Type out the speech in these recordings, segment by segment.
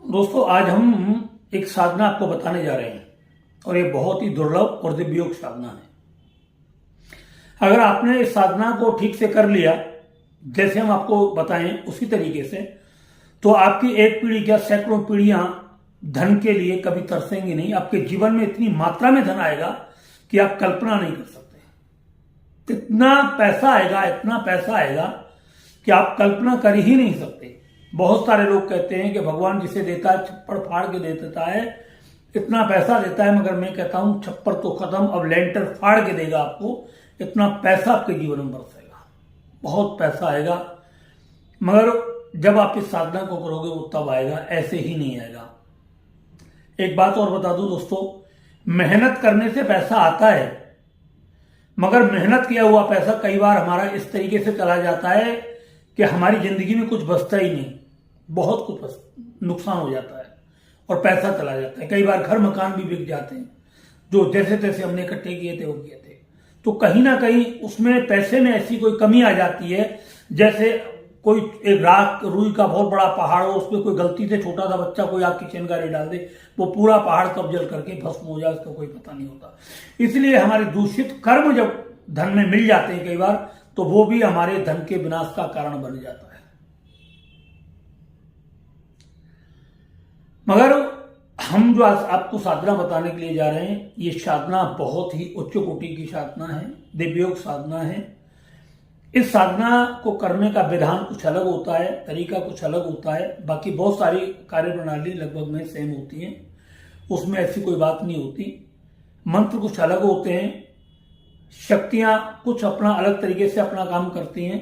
दोस्तों, आज हम एक साधना आपको बताने जा रहे हैं और ये बहुत ही दुर्लभ और दिव्योग साधना है। अगर आपने इस साधना को ठीक से कर लिया, जैसे हम आपको बताएं उसी तरीके से, तो आपकी एक पीढ़ी क्या सैकड़ों पीढ़ियां धन के लिए कभी तरसेंगी नहीं। आपके जीवन में इतनी मात्रा में धन आएगा कि आप कल्पना नहीं कर सकते। इतना पैसा आएगा, इतना पैसा आएगा कि आप कल्पना कर ही नहीं सकते। बहुत सारे लोग कहते हैं कि भगवान जिसे देता है छप्पर फाड़ के दे देता है, इतना पैसा देता है, मगर मैं कहता हूं छप्पर तो खत्म, अब लेंटर फाड़ के देगा आपको। इतना पैसा आपके जीवन में बरसेगा, बहुत पैसा आएगा, मगर जब आप इस साधना को करोगे वो तब आएगा, ऐसे ही नहीं आएगा। एक बात और बता दूं दोस्तों, मेहनत करने से पैसा आता है, मगर मेहनत किया हुआ पैसा कई बार हमारा इस तरीके से चला जाता है कि हमारी जिंदगी में कुछ बचता ही नहीं, बहुत कुछ नुकसान हो जाता है और पैसा चला जाता है। कई बार घर मकान भी बिक जाते हैं, जो जैसे तैसे हमने इकट्ठे किए थे वो किए थे। तो कहीं ना कहीं उसमें पैसे में ऐसी कोई कमी आ जाती है, जैसे कोई एक राख रुई का बहुत बड़ा पहाड़ हो, उसमें कोई गलती से छोटा सा बच्चा कोई आग की चिंगारी डाल दे, वो पूरा पहाड़ कब जल करके भस्म हो जाए, उसका कोई पता नहीं होता। इसलिए हमारे दूषित कर्म जब धन में मिल जाते हैं कई बार, तो वो भी हमारे धन के विनाश का कारण बन जाता है। मगर हम जो आज आपको साधना बताने के लिए जा रहे हैं, ये साधना बहुत ही उच्च कोटि की साधना है, दिव्योग साधना है। इस साधना को करने का विधान कुछ अलग होता है, तरीका कुछ अलग होता है। बाकी बहुत सारी कार्य प्रणाली लगभग में सेम होती है, उसमें ऐसी कोई बात नहीं होती। मंत्र कुछ अलग होते हैं, शक्तियां कुछ अपना अलग तरीके से अपना काम करती हैं।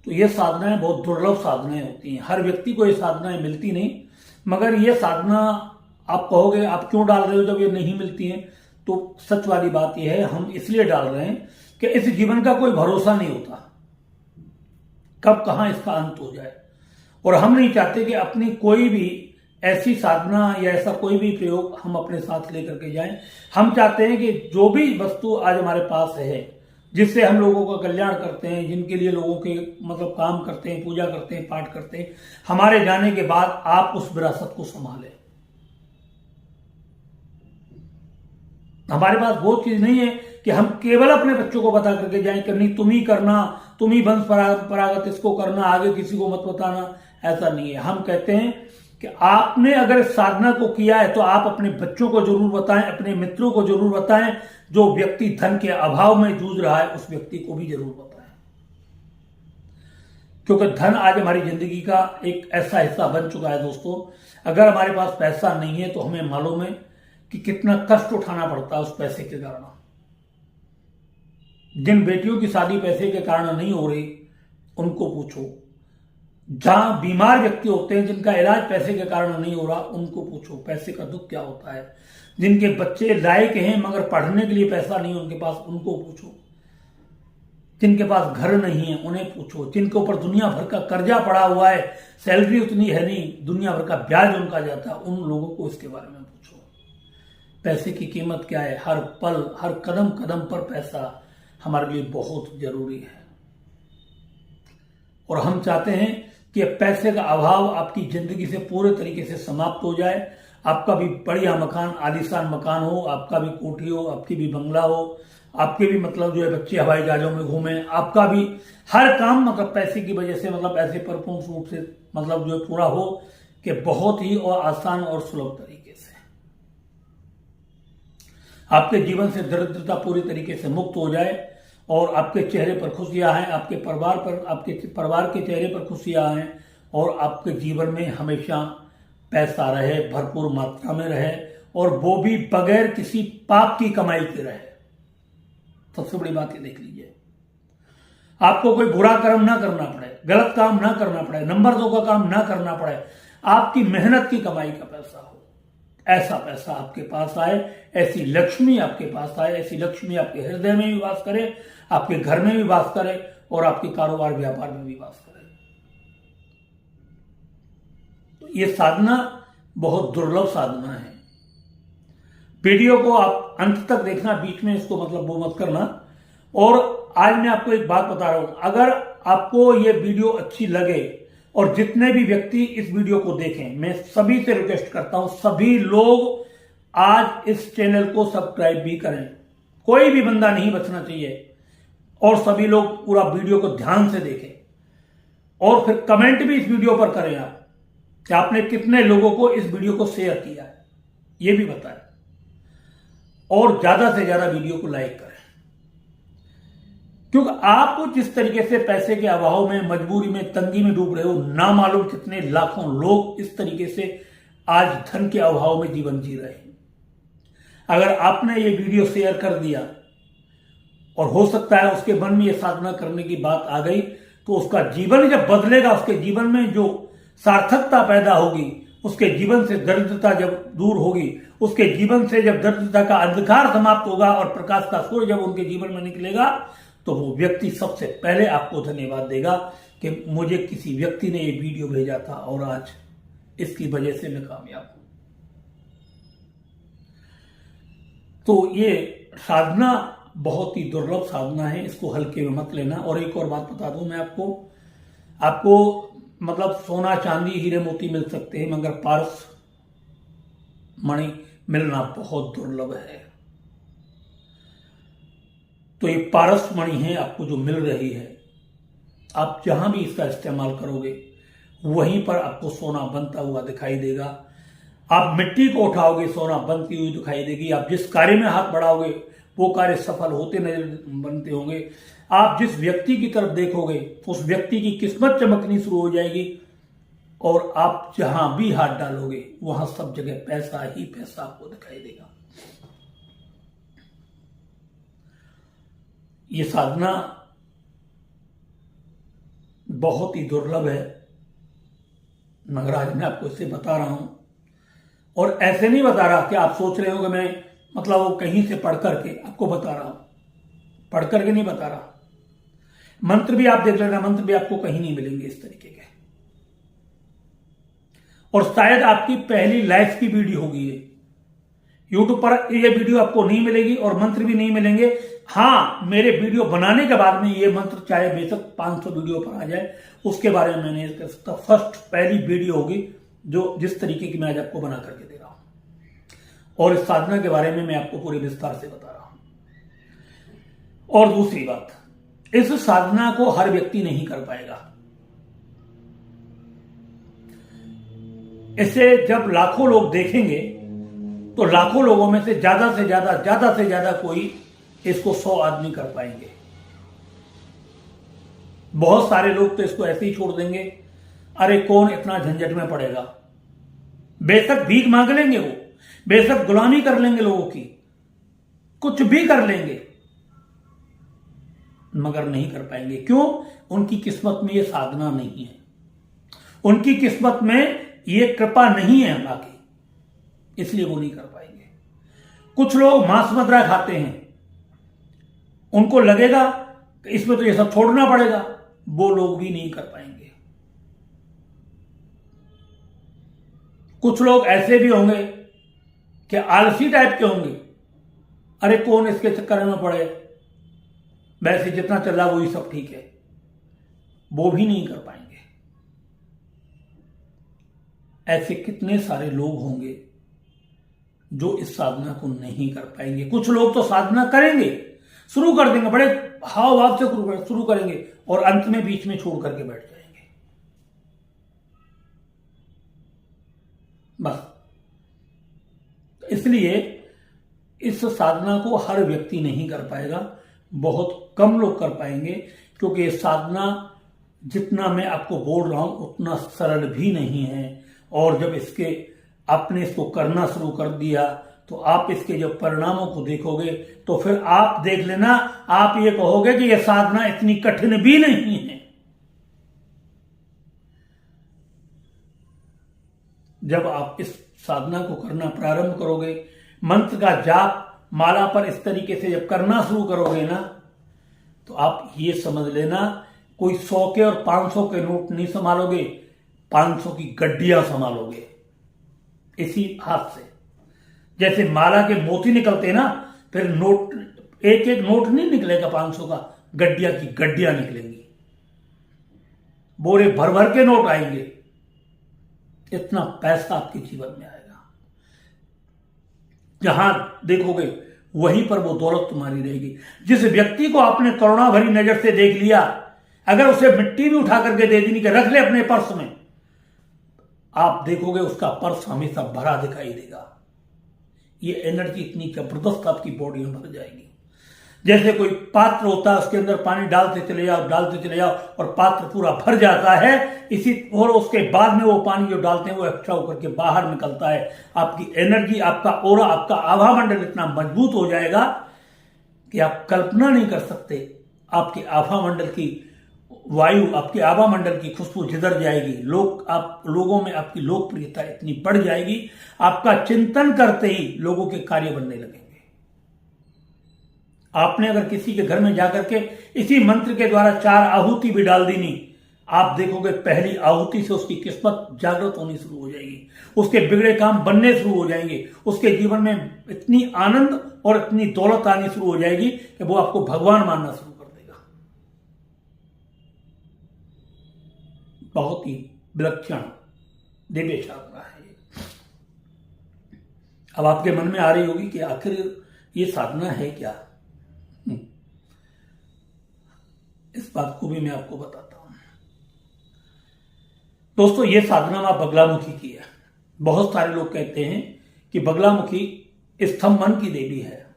तो ये साधनाएं बहुत दुर्लभ साधनाएं होती हैं, हर व्यक्ति को ये साधनाएं मिलती नहीं। मगर ये साधना आप कहोगे आप क्यों डाल रहे हो जब ये नहीं मिलती हैं, तो सच वाली बात यह है, हम इसलिए डाल रहे हैं कि इस जीवन का कोई भरोसा नहीं होता, कब कहां इसका अंत हो जाए। और हम नहीं चाहते कि अपनी कोई भी ऐसी साधना या ऐसा कोई भी प्रयोग हम अपने साथ लेकर के जाएं। हम चाहते हैं कि जो भी वस्तु आज हमारे पास है, जिससे हम लोगों का कल्याण करते हैं, जिनके लिए लोगों के मतलब काम करते हैं, पूजा करते हैं, पाठ करते हैं, हमारे जाने के बाद आप उस विरासत को संभालें। हमारे पास वो चीज नहीं है कि हम केवल अपने बच्चों को बता करके जाएं कि नहीं तुम ही करना, तुम ही वंश परंपरागत इसको करना, आगे किसी को मत बताना। ऐसा नहीं है। हम कहते हैं कि आपने अगर इस साधना को किया है तो आप अपने बच्चों को जरूर बताएं, अपने मित्रों को जरूर बताएं, जो व्यक्ति धन के अभाव में जूझ रहा है उस व्यक्ति को भी जरूर बताएं। क्योंकि धन आज हमारी जिंदगी का एक ऐसा हिस्सा बन चुका है दोस्तों। अगर हमारे पास पैसा नहीं है तो हमें मालूम है कि कितना कष्ट उठाना पड़ता है उस पैसे के कारण। जिन बेटियों की शादी पैसे के कारण नहीं हो रही उनको पूछो, जहां बीमार व्यक्ति होते हैं जिनका इलाज पैसे के कारण नहीं हो रहा उनको पूछो पैसे का दुख क्या होता है। जिनके बच्चे लायक हैं मगर पढ़ने के लिए पैसा नहीं है उनके पास, उनको पूछो। जिनके पास घर नहीं है उन्हें पूछो। जिनके ऊपर दुनिया भर का कर्जा पड़ा हुआ है, सैलरी उतनी है नहीं, दुनिया भर का ब्याज उनका जाता है, उन लोगों को इसके बारे में पूछो। पैसे की कीमत क्या है, हर पल हर कदम कदम पर पैसा हमारे लिए बहुत जरूरी है। और हम चाहते हैं कि पैसे का अभाव आपकी जिंदगी से पूरे तरीके से समाप्त हो जाए। आपका भी बढ़िया मकान, आलीशान मकान हो, आपका भी कोठी हो, आपकी भी बंगला हो, आपके भी मतलब जो है बच्चे हवाई जहाजों में घूमें, आपका भी हर काम मतलब पैसे की वजह से मतलब ऐसे परिपूर्ण रूप से मतलब जो है पूरा हो कि बहुत ही और आसान और सुलभ तरीके से आपके जीवन से दरिद्रता पूरी तरीके से मुक्त हो जाए और आपके चेहरे पर खुशियां हैं, आपके परिवार के चेहरे पर खुशियां हैं और आपके जीवन में हमेशा पैसा रहे, भरपूर मात्रा में रहे और वो भी बगैर किसी पाप की कमाई के रहे। सबसे बड़ी बात ये देख लीजिए, आपको कोई बुरा कर्म ना करना पड़े, गलत काम ना करना पड़े, नंबर 2 का काम ना करना पड़े, आपकी मेहनत की कमाई का पैसा हो। ऐसा पैसा आपके पास आए, ऐसी लक्ष्मी आपके पास आए, ऐसी लक्ष्मी आपके हृदय में भी वास करे, आपके घर में भी वास करे और आपके कारोबार व्यापार में भी वास करे। तो ये साधना बहुत दुर्लभ साधना है। वीडियो को आप अंत तक देखना, बीच में इसको मतलब वो मत करना। और आज मैं आपको एक बात बता रहा हूं, अगर आपको ये वीडियो अच्छी लगे और जितने भी व्यक्ति इस वीडियो को देखें, मैं सभी से रिक्वेस्ट करता हूं, सभी लोग आज इस चैनल को सब्सक्राइब भी करें। कोई भी बंदा नहीं बचना चाहिए और सभी लोग पूरा वीडियो को ध्यान से देखें और फिर कमेंट भी इस वीडियो पर करें आप कि आपने कितने लोगों को इस वीडियो को शेयर किया है, ये भी बताएं और ज्यादा से ज्यादा वीडियो को लाइक करें, क्योंकि आप जिस तरीके से पैसे के अभाव में, मजबूरी में, तंगी में डूब रहे हो, ना मालूम कितने लाखों लोग इस तरीके से आज धन के अभाव में जीवन जी रहे हैं। अगर आपने ये वीडियो शेयर कर दिया और हो सकता है उसके मन में ये साधना करने की बात आ गई, तो उसका जीवन जब बदलेगा, उसके जीवन में जो सार्थकता पैदा होगी, उसके जीवन से दरिद्रता जब दूर होगी, उसके जीवन से जब दरिद्रता का अंधकार समाप्त होगा और प्रकाश का सूर्य जब उनके जीवन में निकलेगा, तो वो व्यक्ति सबसे पहले आपको धन्यवाद देगा कि मुझे किसी व्यक्ति ने ये वीडियो भेजा था और आज इसकी वजह से मैं कामयाब हूं। तो ये साधना बहुत ही दुर्लभ साधना है, इसको हल्के में मत लेना। और एक और बात बता दूं मैं आपको मतलब सोना, चांदी, हीरे मोती मिल सकते हैं, मगर पारस मणि मिलना बहुत दुर्लभ है। तो ये पारस मणि है आपको जो मिल रही है, आप जहां भी इसका इस्तेमाल करोगे वहीं पर आपको सोना बनता हुआ दिखाई देगा। आप मिट्टी को उठाओगे, सोना बनती हुई दिखाई देगी। आप जिस कार्य में हाथ बढ़ाओगे वो कार्य सफल होते नजर बनते होंगे। आप जिस व्यक्ति की तरफ देखोगे उस व्यक्ति की किस्मत चमकनी शुरू हो जाएगी और आप जहां भी हाथ डालोगे वहां सब जगह पैसा ही पैसा आपको दिखाई देगा। ये साधना बहुत ही दुर्लभ है, मगर आज मैं आपको इसे बता रहा हूं। और ऐसे नहीं बता रहा कि आप सोच रहे हो कि मैं मतलब वो कहीं से पढ़ करके आपको बता रहा हूं, पढ़ करके नहीं बता रहा। मंत्र भी आप देख लेना, मंत्र भी आपको कहीं नहीं मिलेंगे इस तरीके के। और शायद आपकी पहली लाइफ की वीडियो होगी ये, यूट्यूब पर ये वीडियो आपको नहीं मिलेगी और मंत्र भी नहीं मिलेंगे। हां, मेरे वीडियो बनाने के बाद में ये मंत्र चाहे बेशक 500 वीडियो पर आ जाए, उसके बारे में मैंने फर्स्ट पहली वीडियो होगी जो जिस तरीके की मैं आज आपको बना करके दे रहा हूं। और इस साधना के बारे में मैं आपको पूरे विस्तार से बता रहा हूं। और दूसरी बात, इस साधना को हर व्यक्ति नहीं कर पाएगा। इसे जब लाखों लोग देखेंगे तो लाखों लोगों में से ज्यादा से ज्यादा कोई इसको 100 आदमी कर पाएंगे। बहुत सारे लोग तो इसको ऐसे ही छोड़ देंगे, अरे कौन इतना झंझट में पड़ेगा। बेशक भीख मांग लेंगे, वो बेशक गुलामी कर लेंगे लोगों की, कुछ भी कर लेंगे, मगर नहीं कर पाएंगे। क्यों? उनकी किस्मत में ये साधना नहीं है, उनकी किस्मत में ये कृपा नहीं है अल्लाह की, इसलिए वो नहीं कर पाएंगे। कुछ लोग मांस मदिरा खाते हैं, उनको लगेगा कि इसमें तो ये सब छोड़ना पड़ेगा, वो लोग भी नहीं कर पाएंगे। कुछ लोग ऐसे भी होंगे कि आलसी टाइप के होंगे, अरे कौन इसके चक्कर में पड़े, वैसे जितना चल रहा वही सब ठीक है, वो भी नहीं कर पाएंगे। ऐसे कितने सारे लोग होंगे जो इस साधना को नहीं कर पाएंगे। कुछ लोग तो साधना करेंगे, शुरू कर देंगे, बड़े हाव भाव से शुरू करेंगे और अंत में बीच में छोड़ करके बैठ जाएंगे। बस इसलिए इस साधना को हर व्यक्ति नहीं कर पाएगा, बहुत कम लोग कर पाएंगे, क्योंकि ये साधना जितना मैं आपको बोल रहा हूं उतना सरल भी नहीं है। और जब आपने इसको करना शुरू कर दिया तो आप इसके जब परिणामों को देखोगे तो फिर आप देख लेना, आप ये कहोगे कि यह साधना इतनी कठिन भी नहीं है। जब आप इस साधना को करना प्रारंभ करोगे, मंत्र का जाप माला पर इस तरीके से जब करना शुरू करोगे ना, तो आप ये समझ लेना कोई 100 के और 500 के नोट नहीं संभालोगे, 500 की गड्डियां संभालोगे इसी हाथ से। जैसे माला के मोती निकलते ना, फिर नोट एक नोट नहीं निकलेगा 500 का, गड्डियां की गड्डियां निकलेंगी। बोरे भर भर के नोट आएंगे, इतना पैसा आपके जीवन में आएगा। जहां देखोगे वहीं पर वो दौलत तुम्हारी रहेगी। जिस व्यक्ति को आपने करुणा भरी नजर से देख लिया, अगर उसे मिट्टी भी उठा करके दे देनी कि रख ले अपने पर्स में, आप देखोगे उसका पर्स हमेशा भरा दिखाई देगा। ये एनर्जी इतनी जबरदस्त आपकी बॉडी में भर जाएगी। जैसे कोई पात्र होता है, उसके अंदर पानी डालते चले जाओ और पात्र पूरा भर जाता है, इसी और उसके बाद में वो पानी जो डालते हैं वो अच्छा होकर के बाहर निकलता है। आपकी एनर्जी, आपका ऑरा, आपका आभा मंडल इतना मजबूत हो जाएगा कि आप कल्पना नहीं कर सकते। आपके आभा मंडल की वायु, आपके आभा मंडल की खुशबू जिधर जाएगी, लोगों में आपकी लोकप्रियता इतनी बढ़ जाएगी, आपका चिंतन करते ही लोगों के कार्य बनने लगेंगे। आपने अगर किसी के घर में जाकर के इसी मंत्र के द्वारा 4 आहुति भी डाल दी नहीं, आप देखोगे पहली आहुति से उसकी किस्मत जागृत होनी शुरू हो जाएगी, उसके बिगड़े काम बनने शुरू हो जाएंगे, उसके जीवन में इतनी आनंद और इतनी दौलत आनी शुरू हो जाएगी कि वो आपको भगवान मानना शुरू कर देगा। बहुत ही विलक्षण दिव्य साधना है। अब आपके मन में आ रही होगी कि आखिर ये साधना है क्या? इस बात को भी मैं आपको बताता हूं। दोस्तों, ये साधना मां बगलामुखी की है। बहुत सारे लोग कहते हैं कि बगलामुखी स्तंभ मन की देवी है,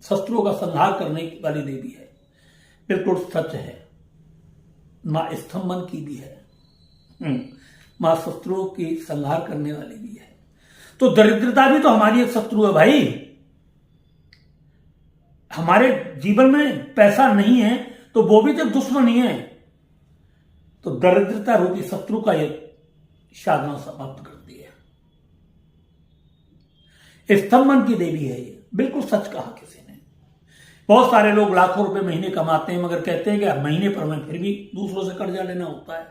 शत्रुओं का संहार करने वाली देवी है। बिल्कुल सच है, मां स्तंभ मन की भी है, मां शत्रुओं की संहार करने वाली भी है। तो दरिद्रता भी तो हमारी एक शत्रु है भाई। हमारे जीवन में पैसा नहीं है तो वो भी तो दुश्मन ही है। तो दरिद्रता रूपी शत्रु का ये साधना समाप्त करती है। स्तंभ मन की देवी है ये, बिल्कुल सच कहा किसी ने। बहुत सारे लोग लाखों रुपए महीने कमाते हैं, मगर कहते हैं कि महीने पर हमें फिर भी दूसरों से कर्जा लेना होता है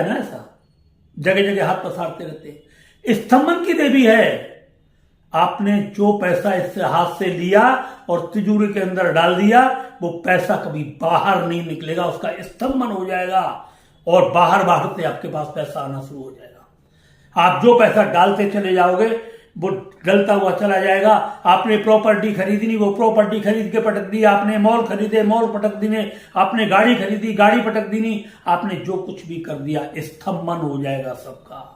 ना। ऐसा जगह जगह हाथ पसारते रहते हैं। स्तंभ मन की देवी है। आपने जो पैसा इससे हाथ से लिया और तिजोरी के अंदर डाल दिया, वो पैसा कभी बाहर नहीं निकलेगा, उसका स्तंभन हो जाएगा और बाहर से आपके पास पैसा आना शुरू हो जाएगा। आप जो पैसा डालते चले जाओगे वो गलता हुआ चला जाएगा। आपने प्रॉपर्टी खरीदी नहीं, वो प्रॉपर्टी खरीद के पटक दी। आपने मॉल खरीदे, मॉल पटक दी। आपने गाड़ी खरीदी, गाड़ी पटक दी नहीं। आपने जो कुछ भी कर दिया स्तंभन हो जाएगा सबका।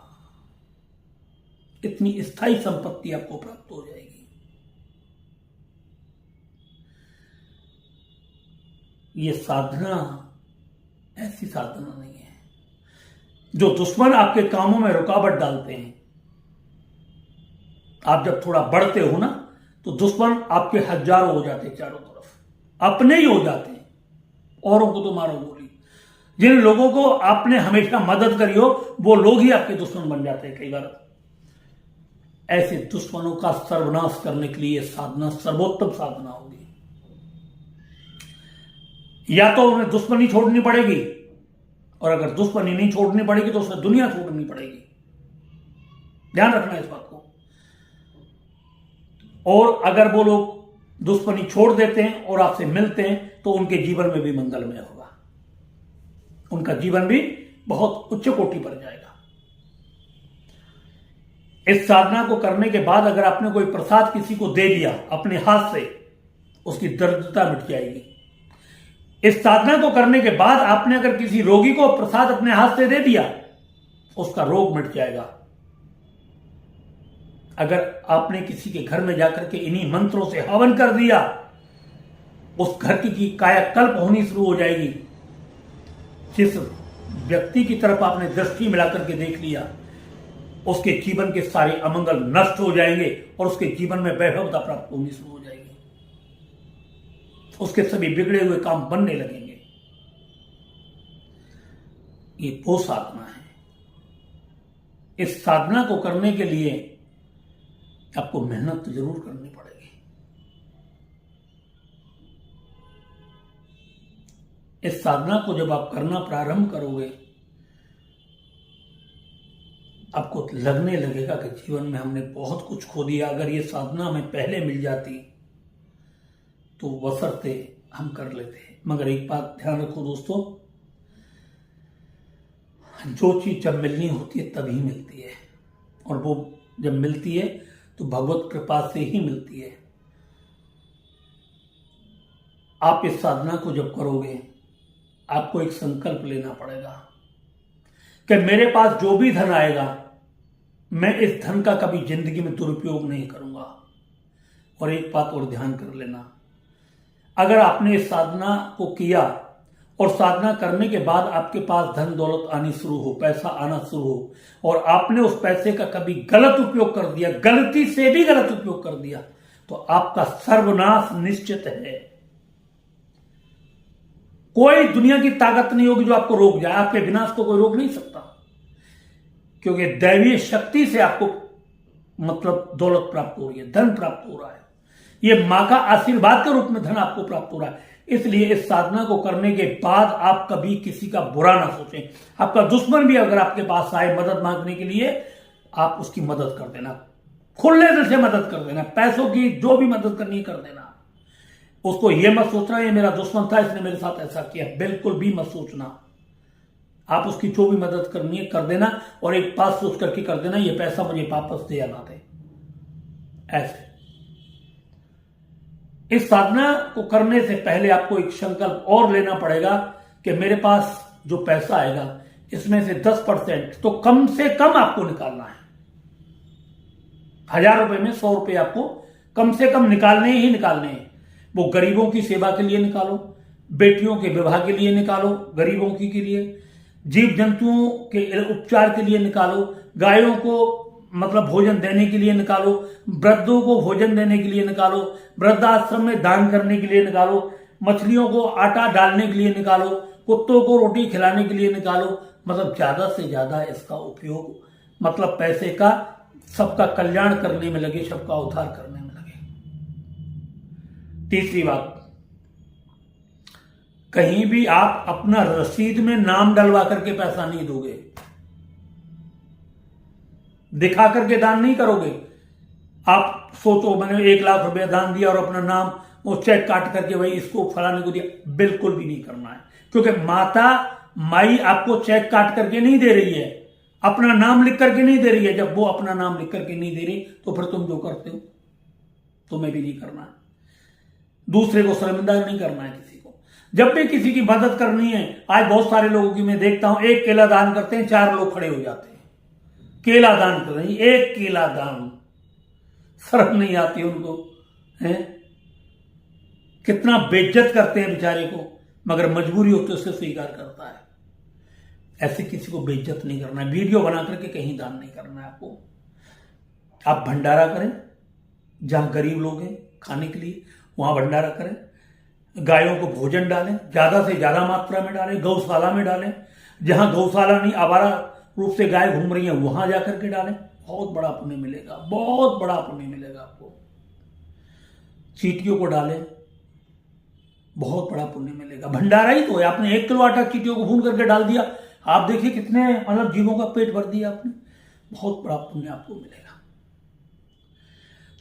इतनी स्थायी संपत्ति आपको प्राप्त हो जाएगी। ये साधना ऐसी साधना नहीं है जो दुश्मन आपके कामों में रुकावट डालते हैं। आप जब थोड़ा बढ़ते हो ना, तो दुश्मन आपके हजारों हो जाते हैं, चारों तरफ अपने ही हो जाते हैं। औरों को तो मारो गोली। जिन लोगों को आपने हमेशा मदद करी हो, वो लोग ही आपके दुश्मन बन जाते हैं कई बार। ऐसे दुश्मनों का सर्वनाश करने के लिए साधना सर्वोत्तम साधना होगी। या तो उन्हें दुश्मनी छोड़नी पड़ेगी, और अगर दुश्मनी नहीं छोड़नी पड़ेगी तो उसे दुनिया छोड़नी पड़ेगी। ध्यान रखना इस बात को। और अगर वो लोग दुश्मनी छोड़ देते हैं और आपसे मिलते हैं तो उनके जीवन में भी मंगलमय होगा, उनका जीवन भी बहुत उच्च कोटि पर जाएगा। इस साधना को करने के बाद अगर आपने कोई प्रसाद किसी को दे दिया अपने हाथ से, उसकी दरिद्रता मिट जाएगी। इस साधना को करने के बाद आपने अगर किसी रोगी को प्रसाद अपने हाथ से दे दिया, उसका रोग मिट जाएगा। अगर आपने किसी के घर में जाकर के इन्हीं मंत्रों से हवन कर दिया, उस घर की कायाकल्प होनी शुरू हो जाएगी। जिस व्यक्ति की तरफ आपने दृष्टि मिलाकर के देख लिया, उसके जीवन के सारे अमंगल नष्ट हो जाएंगे और उसके जीवन में वैभवता प्राप्त होनी शुरू हो जाएगी। उसके सभी बिगड़े हुए काम बनने लगेंगे। ये वो साधना है। इस साधना को करने के लिए आपको मेहनत तो जरूर करनी पड़ेगी। इस साधना को जब आप करना प्रारंभ करोगे, आपको लगने लगेगा कि जीवन में हमने बहुत कुछ खो दिया। अगर ये साधना हमें पहले मिल जाती तो बशर्ते हम कर लेते हैं। मगर एक बात ध्यान रखो दोस्तों, जो चीज जब मिलनी होती है तभी मिलती है, और वो जब मिलती है तो भगवत कृपा से ही मिलती है। आप इस साधना को जब करोगे, आपको एक संकल्प लेना पड़ेगा कि मेरे पास जो भी धन आएगा, मैं इस धन का कभी जिंदगी में दुरुपयोग नहीं करूंगा। और एक बात और ध्यान कर लेना, अगर आपने इस साधना को किया और साधना करने के बाद आपके पास धन दौलत आनी शुरू हो, पैसा आना शुरू हो, और आपने उस पैसे का कभी गलत उपयोग कर दिया, गलती से भी गलत उपयोग कर दिया, तो आपका सर्वनाश निश्चित है। कोई दुनिया की ताकत नहीं होगी जो आपको रोक जाए, आपके विनाश को कोई रोक नहीं सकता, क्योंकि दैवीय शक्ति से आपको मतलब दौलत प्राप्त हो रही है, धन प्राप्त हो रहा है, ये मां का आशीर्वाद के रूप में धन आपको प्राप्त हो रहा है। इसलिए इस साधना को करने के बाद आप कभी किसी का बुरा ना सोचें। आपका दुश्मन भी अगर आपके पास आए मदद मांगने के लिए, आप उसकी मदद कर देना, खुले दिल से मदद कर देना, पैसों की जो भी मदद करनी कर देना। उसको यह मत सोचना ये मेरा दुश्मन था, इसने मेरे साथ ऐसा किया, बिल्कुल भी मत सोचना। आप उसकी जो भी मदद करनी है कर देना, और एक बात सोच करके कर देना, ये पैसा मुझे वापस दे या ना दे। ऐसे इस साधना को करने से पहले आपको एक संकल्प और लेना पड़ेगा कि मेरे पास जो पैसा आएगा, इसमें से 10% तो कम से कम आपको निकालना है। 1000 रुपए में 100 रुपए आपको कम से कम निकालने ही निकालने हैं। वो गरीबों की सेवा के लिए निकालो, बेटियों के विवाह के लिए निकालो, गरीबों की के लिए, जीव जंतुओं के उपचार के लिए निकालो, गायों को मतलब भोजन देने के लिए निकालो, वृद्धों को भोजन देने के लिए निकालो, वृद्धाश्रम में दान करने के लिए निकालो, मछलियों को आटा डालने के लिए निकालो, कुत्तों को रोटी खिलाने के लिए निकालो। मतलब ज्यादा से ज्यादा इसका उपयोग मतलब पैसे का सबका कल्याण करने में लगे, सबका उद्धार करने में लगे। तीसरी बात, कहीं भी आप अपना रसीद में नाम डलवा करके पैसा नहीं दोगे, दिखा करके दान नहीं करोगे। आप सोचो मैंने 1 लाख रुपया दान दिया और अपना नाम वो चेक काट करके भाई इसको फलाने को दिया, बिल्कुल भी नहीं करना है। क्योंकि माता माई आपको चेक काट करके नहीं दे रही है, अपना नाम लिख करके नहीं दे रही है। जब वो अपना नाम लिख करके नहीं दे रही तो फिर तुम जो करते हो तुम्हें भी नहीं करना है। दूसरे को शर्मिंदा नहीं करना है किसी को। जब भी किसी की मदद करनी है, आज बहुत सारे लोगों की मैं देखता हूं, 1 केला दान करते हैं 4 लोग खड़े हो जाते हैं। केला दान कर रही, 1 केला दान, शर्म नहीं आती उनको, है कितना बेइज्जत करते हैं बेचारे को, मगर मजबूरी होती है उससे स्वीकार करता है। ऐसे किसी को बेइज्जत नहीं करना है। वीडियो बना करके कहीं दान नहीं करना है आपको। आप भंडारा करें, जहां गरीब लोग हैं खाने के लिए वहां भंडारा करें, गायों को भोजन डालें, ज्यादा से ज्यादा मात्रा में डालें, गौशाला में डालें, जहां गौशाला नहीं आवारा रूप से गाय घूम रही है वहां जाकर के डालें, बहुत बड़ा पुण्य मिलेगा, बहुत बड़ा पुण्य मिलेगा आपको। चींटियों को डालें, बहुत बड़ा पुण्य मिलेगा। भंडारा ही तो है, आपने 1 किलो आटा चींटियों को भून करके डाल दिया, आप देखिए कितने मतलब जीवों का पेट भर दिया आपने, बहुत बड़ा पुण्य आपको मिलेगा।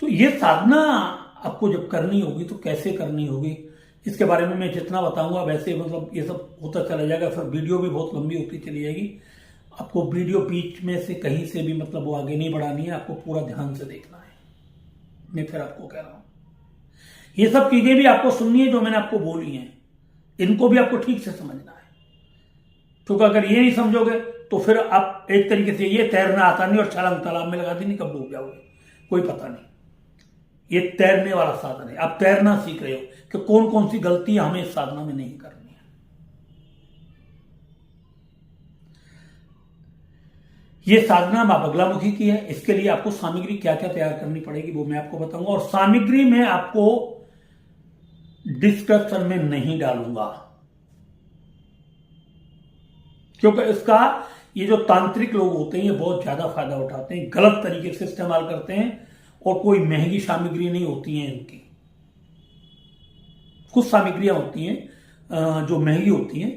तो ये साधना आपको जब करनी होगी तो कैसे करनी होगी, इसके बारे में मैं जितना बताऊंगा वैसे मतलब ये सब होता चला जाएगा, फिर वीडियो भी बहुत लंबी होती चली जाएगी। आपको वीडियो बीच में से कहीं से भी मतलब वो आगे नहीं बढ़ानी है, आपको पूरा ध्यान से देखना है। मैं फिर आपको कह रहा हूं, ये सब चीजें भी आपको सुननी है जो मैंने आपको बोली हैं, इनको भी आपको ठीक से समझना है। क्योंकि अगर ये नहीं समझोगे तो फिर आप एक तरीके से ये तैरना आता नहीं और छलांग तालाब में लगा दी, नहीं कब डूब जाओगे कोई पता नहीं। ये तैरने वाला साधन है, आप तैरना सीख रहे हो कि कौन कौन सी गलतियां हमें इस साधना में नहीं करनी है। ये साधना मां बगलामुखी की है। इसके लिए आपको सामग्री क्या क्या तैयार करनी पड़ेगी वो मैं आपको बताऊंगा, और सामग्री में आपको डिस्क्रिप्शन में नहीं डालूंगा, क्योंकि इसका ये जो तांत्रिक लोग होते हैं ये बहुत ज्यादा फायदा उठाते हैं, गलत तरीके से इस्तेमाल करते हैं, और कोई महंगी सामग्री नहीं होती है इनकी। कुछ सामग्रियां होती हैं जो महंगी होती हैं,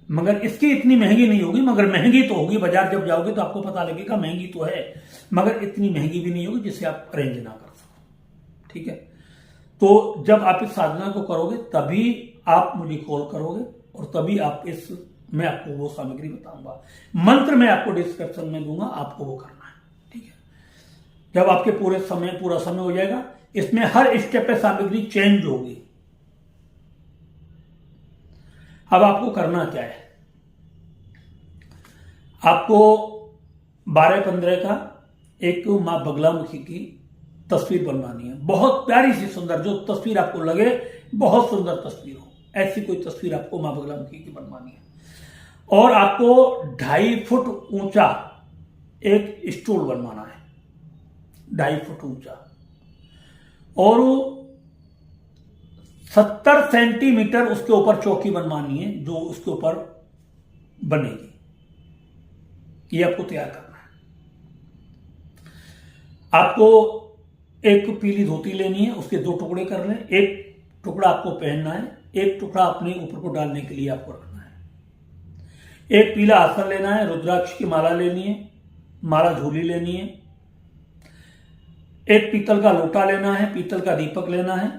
मगर इसकी इतनी महंगी नहीं होगी, मगर महंगी तो होगी। बाजार जब जाओगे तो आपको पता लगेगा महंगी तो है, मगर इतनी महंगी भी नहीं होगी जिससे आप अरेंज ना कर सको। ठीक है, तो जब आप इस साधना को करोगे तभी आप मुझे कॉल करोगे और तभी मैं आपको वो सामग्री बताऊंगा। मंत्र मैं आपको डिस्क्रिप्शन में दूंगा, आपको वो करना है, ठीक है। जब आपके पूरा समय हो जाएगा, इसमें हर स्टेप पे सामग्री चेंज होगी। अब आपको करना क्या है, आपको 12-15 का एक मां बगलामुखी की तस्वीर बनवानी है, बहुत प्यारी सी सुंदर, जो तस्वीर आपको लगे बहुत सुंदर तस्वीर हो, ऐसी कोई तस्वीर आपको मां बगलामुखी की बनवानी है। और आपको 2.5 फुट ऊंचा एक स्टूल बनवाना है, 2.5 फुट ऊंचा, और 70 सेंटीमीटर उसके ऊपर चौकी बनवानी है, जो उसके ऊपर बनेगी। ये आपको तैयार करना है। आपको एक पीली धोती लेनी है, उसके 2 टुकड़े कर लें, एक टुकड़ा आपको पहनना है, एक टुकड़ा अपने ऊपर को डालने के लिए आपको रखना है। एक पीला आसन लेना है, रुद्राक्ष की माला लेनी है, माला झोली लेनी है, एक पीतल का लोटा लेना है, पीतल का दीपक लेना है,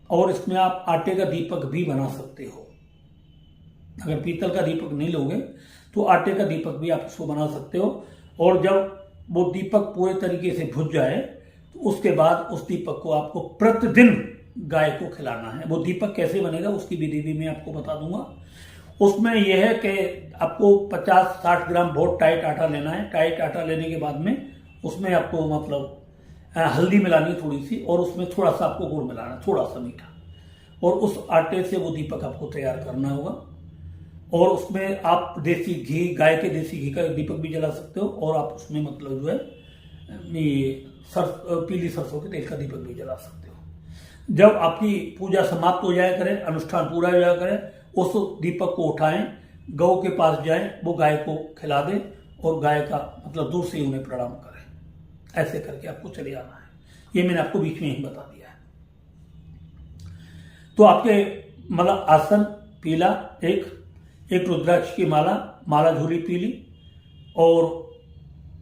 और इसमें आप आटे का दीपक भी बना सकते हो। अगर पीतल का दीपक नहीं लोगे तो आटे का दीपक भी आप इसको बना सकते हो। और जब वो दीपक पूरे तरीके से बुझ जाए तो उसके बाद उस दीपक को आपको प्रतिदिन गाय को खिलाना है। वो दीपक कैसे बनेगा उसकी विधि भी मैं आपको बता दूंगा। उसमें यह है कि आपको 50-60 ग्राम बहुत टाइट आटा लेना है। टाइट आटा लेने के बाद में उसमें आपको मतलब हल्दी मिलानी थोड़ी सी, और उसमें थोड़ा सा आपको गुड़ मिलाना, थोड़ा सा मीठा, और उस आटे से वो दीपक आपको तैयार करना होगा। और उसमें आप देसी घी, गाय के देसी घी का दीपक भी जला सकते हो, और आप उसमें मतलब जो है पीली सरसों के तेल का दीपक भी जला सकते हो। जब आपकी पूजा समाप्त हो जाया करे, अनुष्ठान पूरा हो जाया करे, उस दीपक को उठाएं, गौ के पास जाएं, वो गाय को खिला दें, और गाय का मतलब दूर से उन्हें प्रणाम करें। ऐसे करके आपको चले आना है। ये मैंने आपको बीच में ही बता दिया है। तो आपके मतलब आसन पीला, एक रुद्राक्ष की माला, माला झोली पीली, और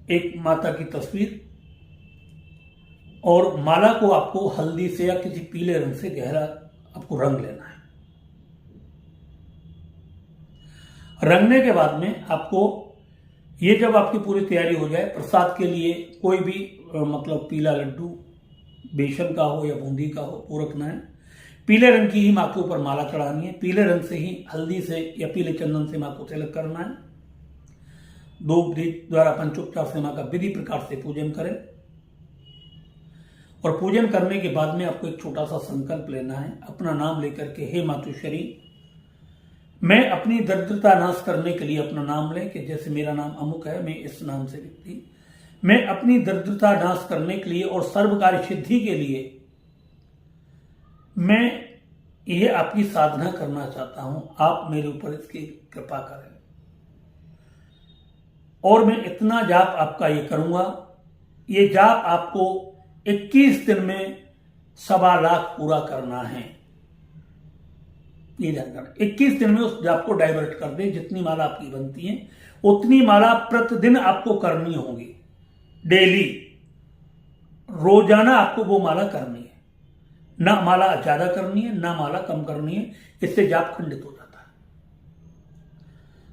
एक माता की तस्वीर, और माला को आपको हल्दी से या किसी पीले रंग से गहरा आपको रंग लेना है। रंगने के बाद में आपको ये जब आपकी पूरी तैयारी हो जाए, प्रसाद के लिए कोई भी मतलब पीला लड्डू बेसन का हो या बूंदी का हो वो रखना है। पीले रंग की ही माँ के ऊपर माला चढ़ानी है। पीले रंग से ही हल्दी से या पीले चंदन से माँ को तिलक करना है। धूप दीप द्वारा पंचोपचार से माँ का विधि प्रकार से पूजन करें। और पूजन करने के बाद में आपको एक छोटा सा संकल्प लेना है, अपना नाम लेकर के, हे मातुश्री, मैं अपनी दरिद्रता नाश करने के लिए अपना नाम लें कि जैसे मेरा नाम अमुक है, मैं इस नाम से व्यक्ति, मैं अपनी दरिद्रता नाश करने के लिए और सर्वकार्य सिद्धि के लिए मैं ये आपकी साधना करना चाहता हूं, आप मेरे ऊपर इसकी कृपा करें। और मैं इतना जाप आपका ये करूंगा। ये जाप आपको 21 दिन में 1.25 लाख पूरा करना है। ये ध्यान करना, 21 दिन में उस जाप को डाइवर्ट कर दे। जितनी माला आपकी बनती है उतनी माला प्रतिदिन आपको करनी होगी। डेली, रोजाना आपको वो माला करनी है। ना माला ज्यादा करनी है, ना माला कम करनी है, इससे जाप खंडित हो जाता है।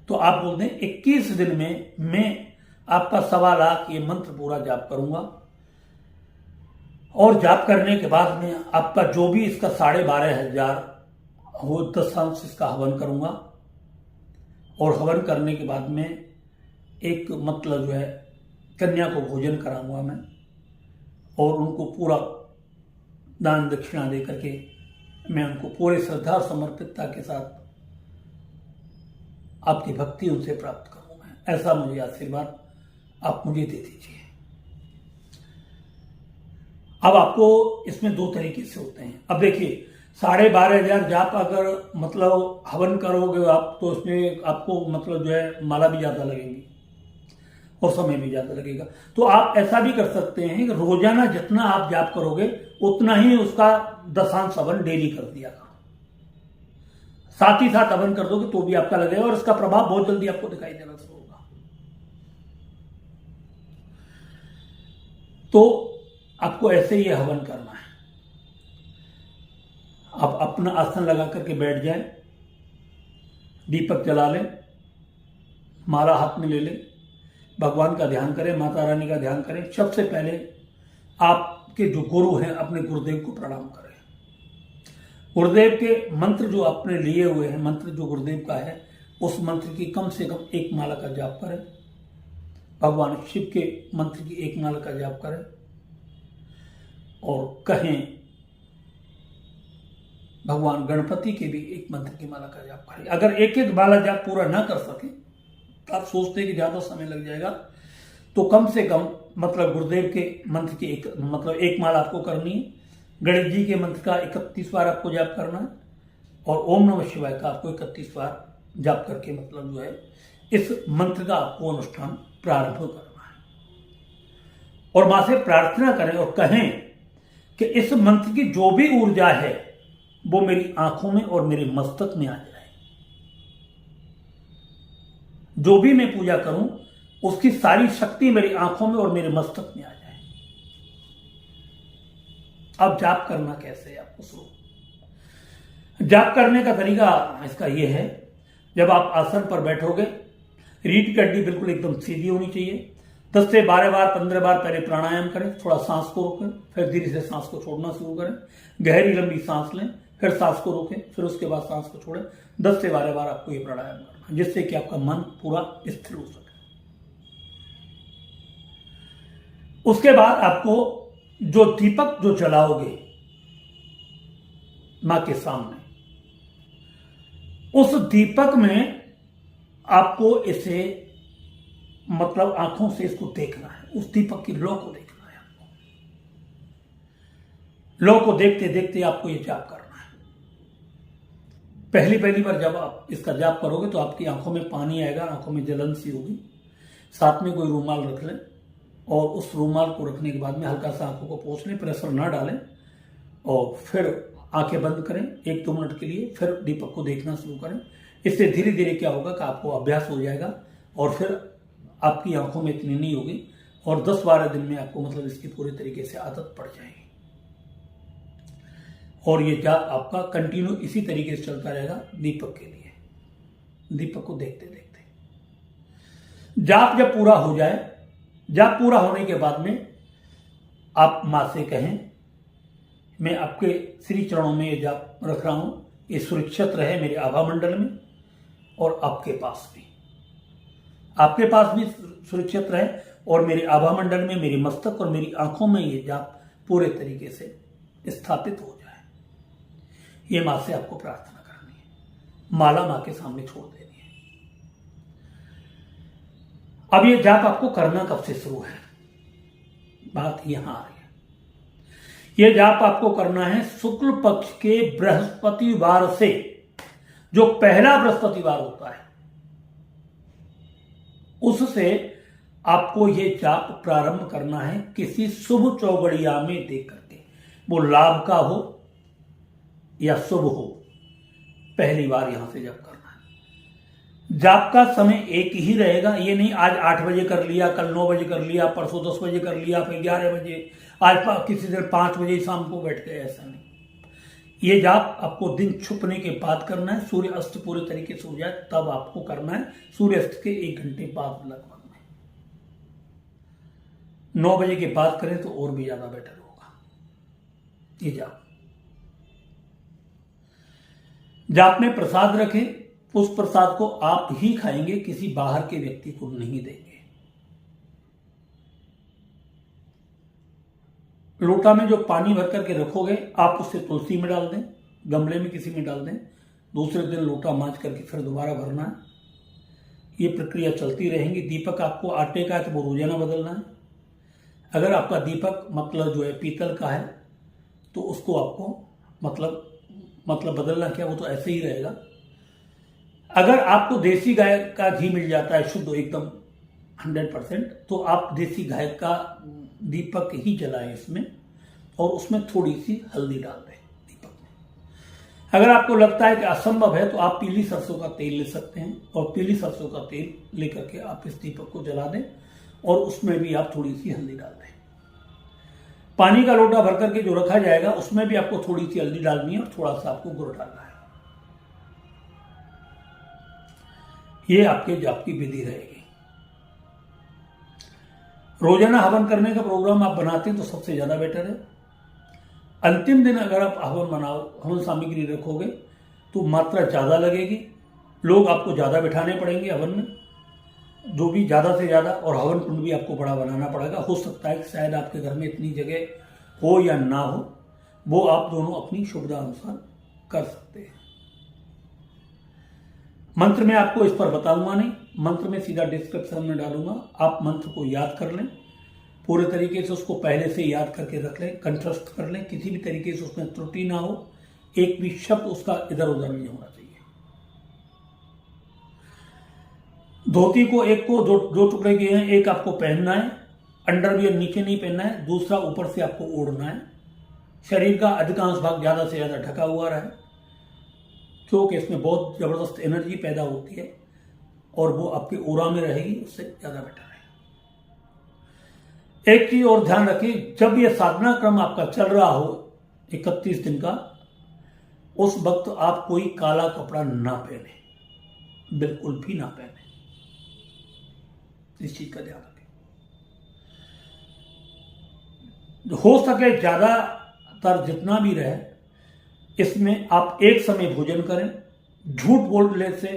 तो आप बोलते हैं 21 दिन में मैं आपका 1.25 लाख ये मंत्र पूरा जाप करूंगा। और जाप करने के बाद में आपका जो भी इसका 12,500 हो, 10 इसका हवन करूंगा। और हवन करने के बाद में एक मतलब जो है कन्या को भोजन कराऊंगा मैं, और उनको पूरा दान दक्षिणा दे करके मैं उनको पूरे श्रद्धा और समर्पितता के साथ आपकी भक्ति उनसे प्राप्त करूंगा। ऐसा मुझे आशीर्वाद आप मुझे दे दीजिए। अब आपको इसमें 2 तरीके से होते हैं। अब देखिए 12,500 जाप अगर मतलब हवन करोगे आप, तो उसमें आपको मतलब जो है माला भी ज्यादा लगेगी और समय भी ज्यादा लगेगा। तो आप ऐसा भी कर सकते हैं कि रोजाना जितना आप जाप करोगे उतना ही उसका 10 हवन डेली कर दिया करो। साथ ही साथ हवन कर दोगे तो भी आपका लगेगा, और इसका प्रभाव बहुत जल्दी आपको दिखाई देना शुरू होगा। तो आपको ऐसे ही हवन करना है। आप अपना आसन लगा करके बैठ जाए, दीपक जला लें, माला हाथ में ले लें, भगवान का ध्यान करें, माता रानी का ध्यान करें। सबसे पहले आपके जो गुरु हैं अपने गुरुदेव को प्रणाम करें। गुरुदेव के मंत्र जो आपने लिए हुए हैं, मंत्र जो गुरुदेव का है, उस मंत्र की कम से कम एक माला का जाप करें। भगवान शिव के मंत्र की एक माला का जाप करें और कहें भगवान गणपति के भी एक मंत्र की माला का जाप करें। अगर एक एक माला जाप पूरा ना कर सके तो आप सोचते हैं कि ज्यादा समय लग जाएगा, तो कम से कम मतलब गुरुदेव के मंत्र की एक माला आपको करनी है। गणेश जी के मंत्र का 31 बार आपको जाप करना है और ओम नमः शिवाय का आपको 31 बार जाप करके मतलब जो है इस मंत्र का आपको अनुष्ठान प्रारंभ करना है। और मां से प्रार्थना करें और कहें कि इस मंत्र की जो भी ऊर्जा है वो मेरी आंखों में और मेरे मस्तक में आ जाए। जो भी मैं पूजा करूं उसकी सारी शक्ति मेरी आंखों में और मेरे मस्तक में आ जाए। अब जाप करना कैसे है आपको शुरू। जाप करने का तरीका इसका यह है, जब आप आसन पर बैठोगे, रीढ़ की हड्डी बिल्कुल एकदम सीधी होनी चाहिए। 10 से 12 बार 15 बार पहले प्राणायाम करें, थोड़ा सांस को रोकें, फिर धीरे से सांस को छोड़ना शुरू करें। गहरी लंबी सांस लें, फिर सांस को रोकें, फिर उसके बाद सांस को छोड़ें। 10 से 12 बार आपको ये प्राणायाम करना है, जिससे कि आपका मन पूरा स्थिर हो सके। उसके बाद आपको जो दीपक जो जलाओगे मां के सामने, उस दीपक में आपको इसे मतलब आंखों से इसको देखना है, उस दीपक की लौ को देखना है आपको। लौ को देखते देखते आपको ये जाप करना है। पहली बार जब आप इसका जाप करोगे तो आपकी आंखों में पानी आएगा, आंखों में जलन सी होगी। साथ में कोई रूमाल रख लें और उस रूमाल को रखने के बाद में हल्का सा आंखों को पोंछ लें, प्रेशर ना डालें और फिर आंखें बंद करें 1-2 मिनट के लिए, फिर दीपक को देखना शुरू करें। इससे धीरे धीरे क्या होगा कि आपको अभ्यास हो जाएगा और फिर आपकी आंखों में इतनी नहीं होगी और 10-12 दिन में आपको मतलब इसकी पूरी तरीके से आदत पड़ जाएगी। और ये जाप आपका कंटिन्यू इसी तरीके से चलता रहेगा दीपक के लिए, दीपक को देखते देखते। जाप जब पूरा हो जाए, जाप पूरा होने के बाद में आप मां से कहें, मैं आपके श्री चरणों में ये जाप रख रहा हूं, ये सुरक्षित रहे मेरे आभा मंडल में और आपके पास भी सुरक्षित रहे और मेरे आभा मंडल में, मेरी मस्तक और मेरी आंखों में ये जाप पूरे तरीके से स्थापित हो जाए। ये मां से आपको प्रार्थना करनी है, माला मां के सामने छोड़ देनी है। अब ये जाप आपको करना कब से शुरू है, बात यहां आ रही है। ये जाप आपको करना है शुक्ल पक्ष के बृहस्पतिवार से, जो पहला बृहस्पतिवार होता है उससे आपको ये जाप प्रारंभ करना है। किसी शुभ चौगड़िया में देख करके, वो लाभ का हो या शुभ हो, पहली बार यहां से जप करना है। जाप का समय एक ही रहेगा, ये नहीं आज 8 बजे कर लिया, कल 9 बजे कर लिया, परसों 10 बजे कर लिया, फिर 11 बजे, आज किसी दिन 5 बजे शाम को बैठ गए, ऐसा नहीं। ये जाप आपको दिन छुपने के बाद करना है, सूर्य अस्त पूरे तरीके से हो जाए तब आपको करना है, सूर्य अस्त के 1 घंटे बाद लगभग में। 9 बजे के बाद करें तो और भी ज्यादा बेटर होगा। ये जाप में प्रसाद रखें, उस प्रसाद को आप ही खाएंगे, किसी बाहर के व्यक्ति को नहीं देंगे। लोटा में जो पानी भर करके रखोगे आप उससे तुलसी में डाल दें, गमले में किसी में डाल दें, दूसरे दिन लोटा मांज करके फिर दोबारा भरना है। ये प्रक्रिया चलती रहेंगी। दीपक आपको आटे का है तो वो रोजाना बदलना है। अगर आपका दीपक मतलब जो है पीतल का है तो उसको आपको मतलब बदलना क्या, वो तो ऐसे ही रहेगा। अगर आपको देसी गाय का घी मिल जाता है शुद्ध एकदम 100%, तो आप देसी गाय का दीपक ही जलाएं इसमें और उसमें थोड़ी सी हल्दी डाल दें दीपक में। अगर आपको लगता है कि असंभव है तो आप पीली सरसों का तेल ले सकते हैं और पीली सरसों का तेल लेकर के आप इस दीपक को जला दें और उसमें भी आप थोड़ी सी हल्दी डाल दें। पानी का लोटा भर करके जो रखा जाएगा उसमें भी आपको थोड़ी सी हल्दी डालनी है और थोड़ा सा आपको गुड़ डालना है। ये आपके जाप की विधि रहेगी। रोजाना हवन करने का प्रोग्राम आप बनाते हैं तो सबसे ज्यादा बेटर है। अंतिम दिन अगर आप हवन सामग्री रखोगे तो मात्रा ज्यादा लगेगी, लोग आपको ज्यादा बिठाने पड़ेंगे हवन में, जो भी ज्यादा से ज्यादा, और हवन कुंड भी आपको बड़ा बनाना पड़ेगा। हो सकता है कि शायद आपके घर में इतनी जगह हो या ना हो, वो आप दोनों अपनी सुविधा अनुसार कर सकते हैं। मंत्र में आपको इस पर बताऊंगा नहीं, मंत्र में सीधा डिस्क्रिप्शन में डालूंगा। आप मंत्र को याद कर लें, पूरे तरीके से उसको पहले से याद करके रख लें, कंठस्थ कर लें, किसी भी तरीके से उसमें त्रुटि ना हो, एक भी शब्द उसका इधर उधर नहीं होना चाहिए। धोती को एक को दो टुकड़े किए हैं, एक आपको पहनना है, अंडरवियर नीचे नहीं पहनना है, दूसरा ऊपर से आपको ओढ़ना है। शरीर का अधिकांश भाग ज्यादा से ज्यादा ढका हुआ रहे, क्योंकि इसमें बहुत जबरदस्त एनर्जी पैदा होती है और वो आपकी ओरा में रहेगी, उससे ज्यादा बेटर है। एक चीज और ध्यान रखिए, जब ये साधना क्रम आपका चल रहा हो 31 दिन का, उस वक्त आप कोई काला कपड़ा ना पहने, बिल्कुल भी ना पहने। इस चीज का ध्यान रखें। हो सके ज्यादातर जितना भी रहे, इसमें आप एक समय भोजन करें, झूठ बोलने से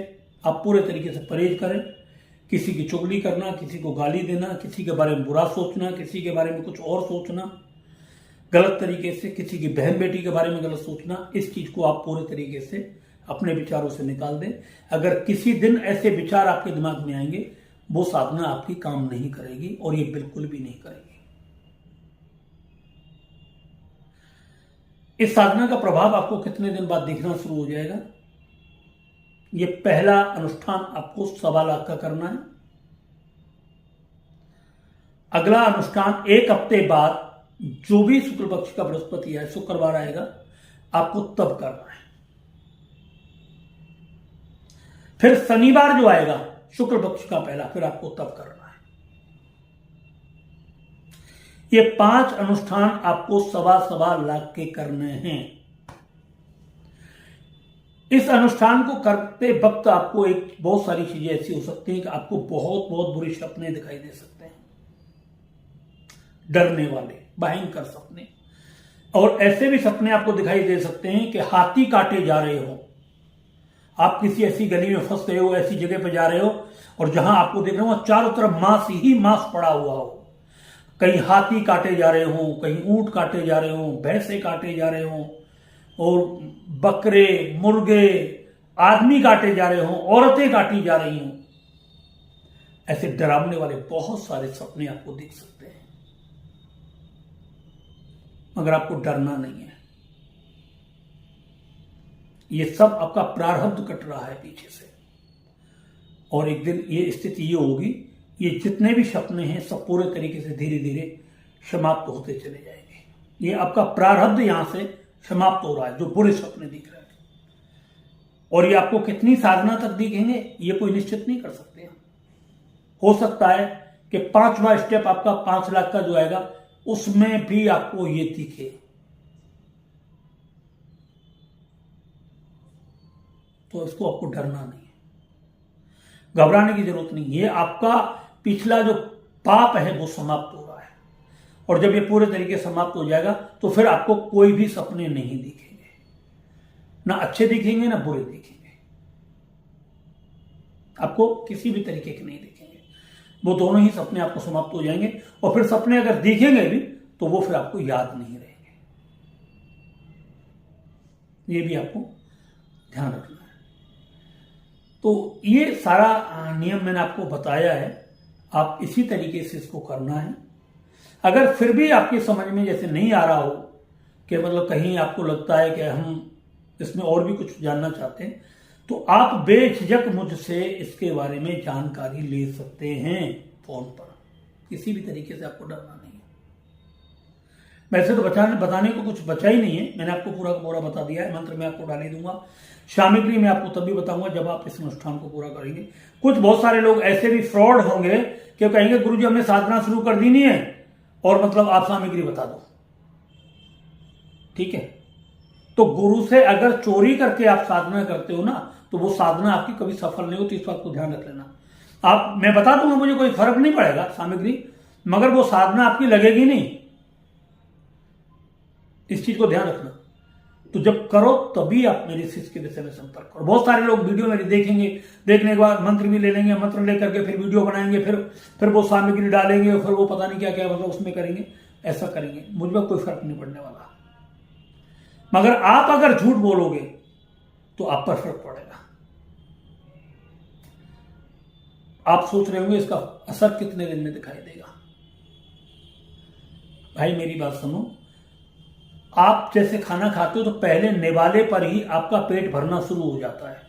आप पूरे तरीके से परहेज करें। किसी की चुगली करना, किसी को गाली देना, किसी के बारे में बुरा सोचना, किसी के बारे में कुछ और सोचना, गलत तरीके से किसी की बहन बेटी के बारे में गलत सोचना, इस चीज को आप पूरे तरीके से अपने विचारों से निकाल दें। अगर किसी दिन ऐसे विचार आपके दिमाग में आएंगे, वो साधना आपकी काम नहीं करेगी, और ये बिल्कुल भी नहीं करेगी। इस साधना का प्रभाव आपको कितने दिन बाद दिखना शुरू हो जाएगा? ये पहला अनुष्ठान आपको 1.25 लाख का करना है। अगला अनुष्ठान 1 हफ्ते बाद, जो भी शुक्ल पक्ष का बृहस्पति है, शुक्रवार आएगा, आपको तब करना है। फिर शनिवार जो आएगा शुक्ल पक्ष का पहला, फिर आपको तब करना है। ये 5 अनुष्ठान आपको 1.25 लाख के करने हैं। इस अनुष्ठान को करते वक्त आपको एक बहुत सारी चीजें ऐसी हो सकती हैं कि आपको बहुत बहुत बुरे सपने दिखाई दे सकते हैं, डरने वाले भयंकर सपने। और ऐसे भी सपने आपको दिखाई दे सकते हैं कि हाथी काटे जा रहे हो, आप किसी ऐसी गली में फंस गए हो, ऐसी जगह पर जा रहे हो, और जहां आपको देख रहे हो चारों तरफ मांस ही मांस पड़ा हुआ हो। कहीं हाथी काटे जा रहे हो, कहीं ऊंट काटे जा रहे हो, भैंसे काटे जा रहे हो, और बकरे, मुर्गे, आदमी काटे जा रहे हो, औरतें काटी जा रही हो। ऐसे डरावने वाले बहुत सारे सपने आपको दिख सकते हैं, मगर आपको डरना नहीं है। ये सब आपका प्रारब्ध कट रहा है पीछे से, और एक दिन ये स्थिति ये होगी, ये जितने भी सपने हैं सब पूरे तरीके से धीरे धीरे समाप्त होते चले जाएंगे। ये आपका प्रारब्ध यहां से समाप्त हो रहा है, जो बुरे सपने दिख रहे हैं। और ये आपको कितनी साधना तक दिखेंगे, ये कोई निश्चित नहीं कर सकते। हो सकता है कि 5वां स्टेप आपका 5 लाख का जो आएगा, उसमें भी आपको ये दिखे। तो इसको आपको डरना नहीं है, घबराने की जरूरत नहीं। ये आपका पिछला जो पाप है वो समाप्त हो रहा है, और जब ये पूरे तरीके से समाप्त हो जाएगा तो फिर आपको कोई भी सपने नहीं दिखेंगे, ना अच्छे दिखेंगे ना बुरे दिखेंगे, आपको किसी भी तरीके के नहीं दिखेंगे। वो दोनों ही सपने आपको समाप्त हो जाएंगे, और फिर सपने अगर दिखेंगे भी तो वो फिर आपको याद नहीं रहेंगे। ये भी आपको ध्यान रखना है। तो ये सारा नियम मैंने आपको बताया है, आप इसी तरीके से इसको करना है। अगर फिर भी आपकी समझ में जैसे नहीं आ रहा हो, कि मतलब कहीं आपको लगता है कि हम इसमें और भी कुछ जानना चाहते हैं, तो आप बेझिझक मुझसे इसके बारे में जानकारी ले सकते हैं फोन पर। किसी भी तरीके से आपको डरना नहीं है। वैसे तो बताने को कुछ बचा ही नहीं है, मैंने आपको पूरा का पूरा बता दिया है। मंत्र में आपको डाल ही दूंगा, सामग्री में आपको तभी बताऊंगा जब आप इस अनुष्ठान को पूरा करेंगे। कुछ बहुत सारे लोग ऐसे भी फ्रॉड होंगे कि कहेंगे गुरुजी हमने साधना शुरू कर दी नहीं है, और मतलब आप सामग्री बता दो। ठीक है। तो गुरु से अगर चोरी करके आप साधना करते हो ना, तो वो साधना आपकी कभी सफल नहीं होती। इस बात को ध्यान रख लेना। मैं बता दूंगा, मुझे कोई फर्क नहीं पड़ेगा सामग्री, मगर वो साधना आपकी लगेगी नहीं। इस चीज को ध्यान रखना। तो जब करो तभी आप मेरे शिष्य के विषय में संपर्क करो। बहुत सारे लोग वीडियो मेरी देखेंगे, देखने के बाद मंत्र भी ले लेंगे, मंत्र लेकर के फिर वीडियो बनाएंगे, फिर वो सामग्री डालेंगे, फिर वो पता नहीं क्या क्या मतलब उसमें करेंगे, ऐसा करेंगे। मुझ में कोई फर्क नहीं पड़ने वाला। मगर आप अगर झूठ बोलोगे तो आप पर फर्क पड़ेगा। आप सोच रहे होंगे इसका असर कितने दिन में दिखाई देगा। भाई मेरी बात सुनो, आप जैसे खाना खाते हो तो पहले निवाले पर ही आपका पेट भरना शुरू हो जाता है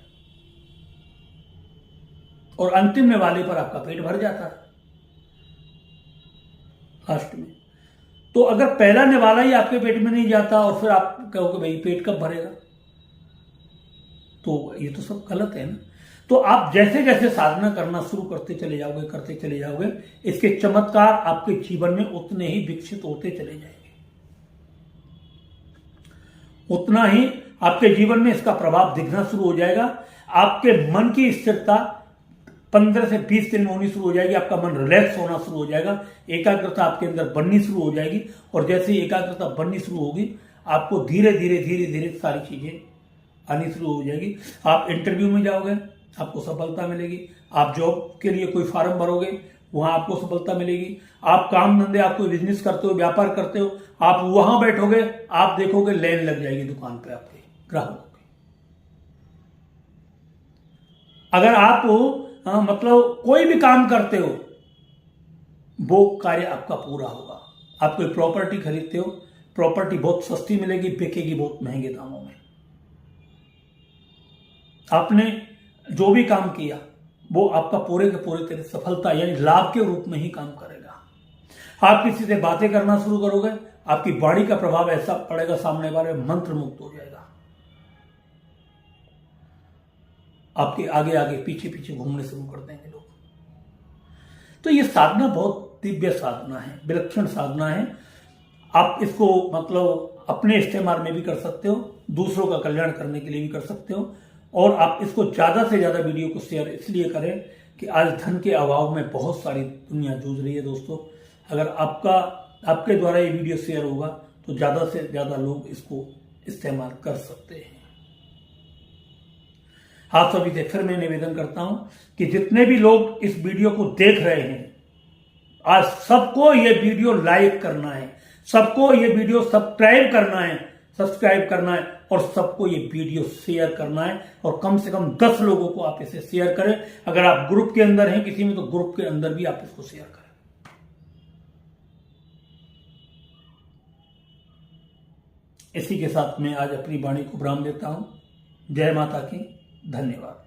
और अंतिम निवाले पर आपका पेट भर जाता है लास्ट में। तो अगर पहला निवाला ही आपके पेट में नहीं जाता और फिर आप कहोगे भाई पेट कब भरेगा, तो ये तो सब गलत है ना। तो आप जैसे जैसे साधना करना शुरू करते चले जाओगे, इसके चमत्कार आपके जीवन में उतने ही विकसित होते चले जाएंगे, उतना ही आपके जीवन में इसका प्रभाव दिखना शुरू हो जाएगा। आपके मन की स्थिरता 15 से 20 दिन में होनी शुरू हो जाएगी। आपका मन रिलैक्स होना शुरू हो जाएगा, एकाग्रता आपके अंदर बननी शुरू हो जाएगी। और जैसे ही एकाग्रता बननी शुरू होगी, आपको धीरे धीरे सारी चीजें आनी शुरू हो जाएगी। आप इंटरव्यू में जाओगे, आपको सफलता मिलेगी। आप जॉब के लिए कोई फॉर्म भरोगे, वहां आपको सफलता मिलेगी। आप काम धंधे, आप कोई बिजनेस करते हो, व्यापार करते हो, आप वहां बैठोगे, आप देखोगे लाइन लग जाएगी दुकान पे आपके ग्राहकों की। अगर आप मतलब कोई भी काम करते हो, वो कार्य आपका पूरा होगा। आप कोई प्रॉपर्टी खरीदते हो, प्रॉपर्टी बहुत सस्ती मिलेगी, बिकेगी बहुत महंगे दामों में। आपने जो भी काम किया वो आपका पूरे के पूरे तरह सफलता यानी लाभ के रूप में ही काम करेगा। आप किसी से बातें करना शुरू करोगे, आपकी वाणी का प्रभाव ऐसा पड़ेगा, सामने वाले मंत्र मुक्त हो जाएगा। आपके आगे आगे पीछे पीछे घूमने शुरू कर देंगे लोग। तो ये साधना बहुत दिव्य साधना है, विलक्षण साधना है। आप इसको मतलब अपने इस्तेमाल में भी कर सकते हो, दूसरों का कल्याण करने के लिए भी कर सकते हो। और आप इसको ज्यादा से ज्यादा वीडियो को शेयर इसलिए करें कि आज धन के अभाव में बहुत सारी दुनिया जूझ रही है दोस्तों। अगर आपके द्वारा ये वीडियो शेयर होगा तो ज्यादा से ज्यादा लोग इसको इस्तेमाल कर सकते हैं। आप सभी से फिर मैं निवेदन करता हूं कि जितने भी लोग इस वीडियो को देख रहे हैं, आज सबको ये वीडियो लाइक करना है, सबको ये वीडियो सब्सक्राइब करना है और सबको ये वीडियो शेयर करना है। और कम से कम 10 लोगों को आप इसे शेयर करें। अगर आप ग्रुप के अंदर हैं किसी में, तो ग्रुप के अंदर भी आप इसको शेयर करें। इसी के साथ मैं आज अपनी वाणी को विराम देता हूं। जय माता की, धन्यवाद।